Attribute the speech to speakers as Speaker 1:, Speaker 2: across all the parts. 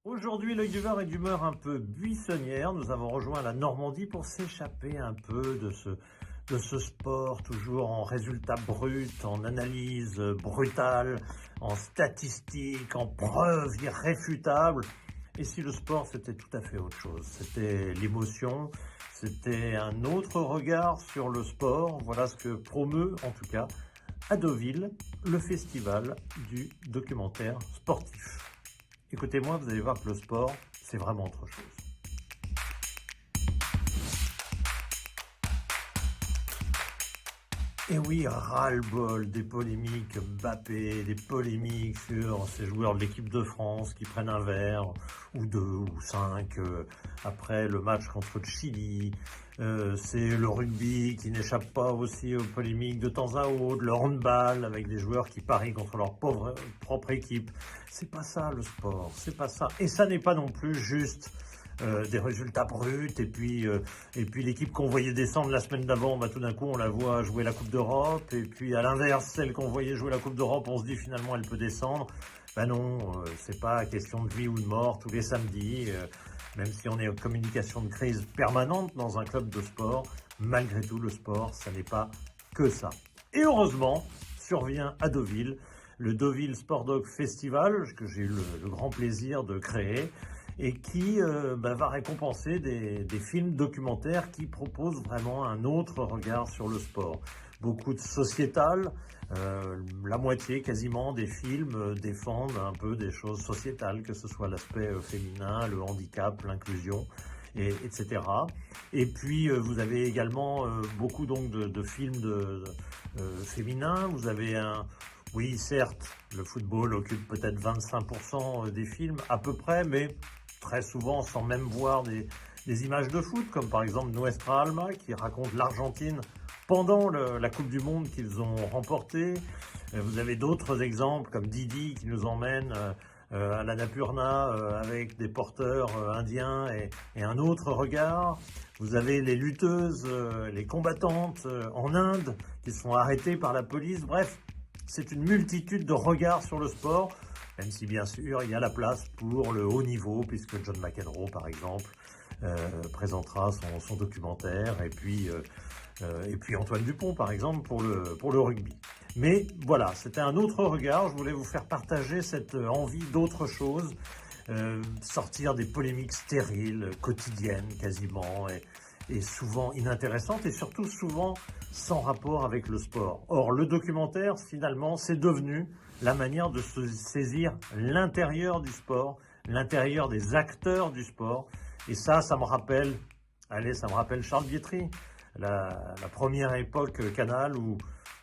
Speaker 1: Aujourd'hui, l'œil du Var est d'humeur un peu buissonnière. Nous avons rejoint la Normandie pour s'échapper un peu de ce sport, toujours en résultats bruts, en analyse brutale, en statistiques, en preuves irréfutables. Et si le sport, c'était tout à fait autre chose. C'était l'émotion, c'était un autre regard sur le sport. Voilà ce que promeut, en tout cas, à Deauville, le festival du documentaire sportif. Écoutez-moi, vous allez voir que le sport, c'est vraiment autre chose. Et oui, ras-le-bol des polémiques Mbappé, des polémiques sur ces joueurs de l'équipe de France qui prennent un verre, ou deux, ou cinq, après le match contre le Chili. C'est le rugby qui n'échappe pas aussi aux polémiques de temps à autre, le handball avec des joueurs qui parient contre leur propre équipe. C'est pas ça le sport, c'est pas ça. Et ça n'est pas non plus juste des résultats bruts, et puis l'équipe qu'on voyait descendre la semaine d'avant, tout d'un coup on la voit jouer la Coupe d'Europe, et puis à l'inverse, celle qu'on voyait jouer la Coupe d'Europe, on se dit finalement elle peut descendre. Non, c'est pas question de vie ou de mort tous les samedis, même si on est en communication de crise permanente dans un club de sport, malgré tout le sport, ça n'est pas que ça. Et heureusement, survient à Deauville, le Deauville Sport Dog Festival, que j'ai eu le grand plaisir de créer, et qui va récompenser des films documentaires qui proposent vraiment un autre regard sur le sport. Beaucoup de sociétal, la moitié quasiment des films défendent un peu des choses sociétales, que ce soit l'aspect féminin, le handicap, l'inclusion, etc. Et puis vous avez également beaucoup donc de films féminins. Vous avez oui, certes, le football occupe peut-être 25% des films à peu près, mais très souvent sans même voir des images de foot, comme par exemple Nuestra Alma, qui raconte l'Argentine pendant la Coupe du Monde qu'ils ont remportée. Vous avez d'autres exemples comme Didi qui nous emmène à l'Annapurna avec des porteurs indiens et un autre regard. Vous avez les lutteuses, les combattantes en Inde qui sont arrêtées par la police. Bref, c'est une multitude de regards sur le sport, même si bien sûr il y a la place pour le haut niveau, puisque John McEnroe par exemple présentera son documentaire, et puis Antoine Dupont par exemple pour le rugby. Mais voilà, c'était un autre regard, je voulais vous faire partager cette envie d'autre chose, sortir des polémiques stériles, quotidiennes quasiment, et souvent inintéressantes, et surtout souvent sans rapport avec le sport. Or, le documentaire, finalement, c'est devenu la manière de se saisir l'intérieur du sport, l'intérieur des acteurs du sport. Et ça me rappelle Charles Bietri, la première époque Canal où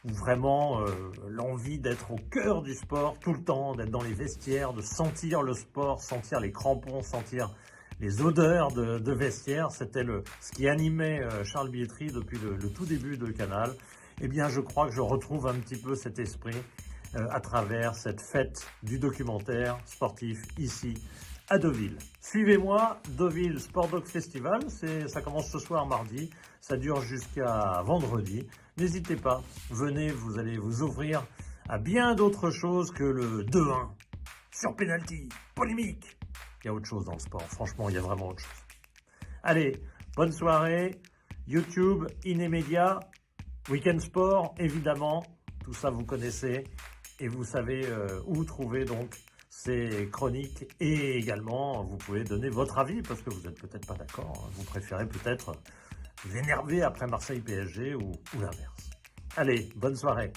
Speaker 1: vraiment l'envie d'être au cœur du sport tout le temps, d'être dans les vestiaires, de sentir le sport, sentir les crampons, sentir les odeurs de vestiaire, c'était ce qui animait Charles Bietri depuis le tout début de Canal. Eh bien, je crois que je retrouve un petit peu cet esprit à travers cette fête du documentaire sportif ici à Deauville. Suivez-moi, Deauville Sport Dog Festival, ça commence ce soir mardi, ça dure jusqu'à vendredi. N'hésitez pas, venez, vous allez vous ouvrir à bien d'autres choses que le 2-1 sur penalty, polémique. Il y a autre chose dans le sport, franchement, il y a vraiment autre chose. Allez, bonne soirée, YouTube, Inémédia, Weekend Sport, évidemment, tout ça vous connaissez, et vous savez où trouver donc ces chroniques, et également vous pouvez donner votre avis, parce que vous n'êtes peut-être pas d'accord, hein, vous préférez peut-être vous énerver après Marseille PSG ou l'inverse. Allez, bonne soirée.